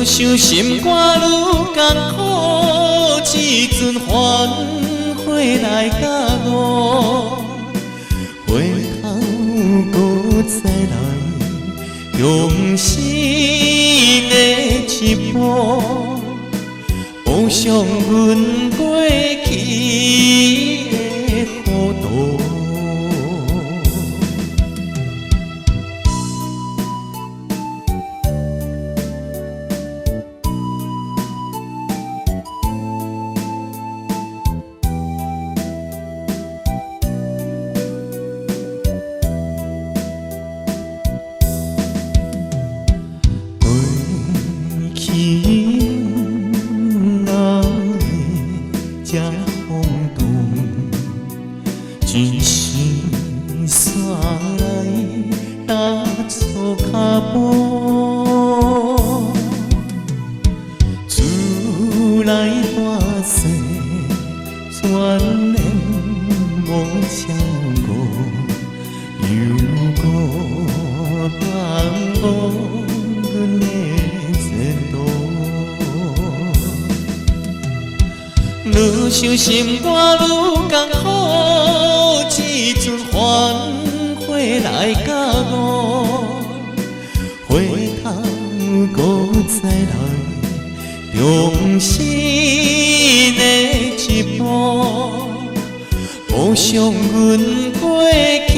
想心肝愈艰苦，只准繁花来甲我，回头搁再来，用心的一步，补偿阮过去的糊涂。这风动，真心煞来打错脚步，厝内大细全然无照顾，又孤单无阮的前途。愈想心肝愈艰苦，只准繁花来甲我，回头搁再来，用心的一步，补偿阮过去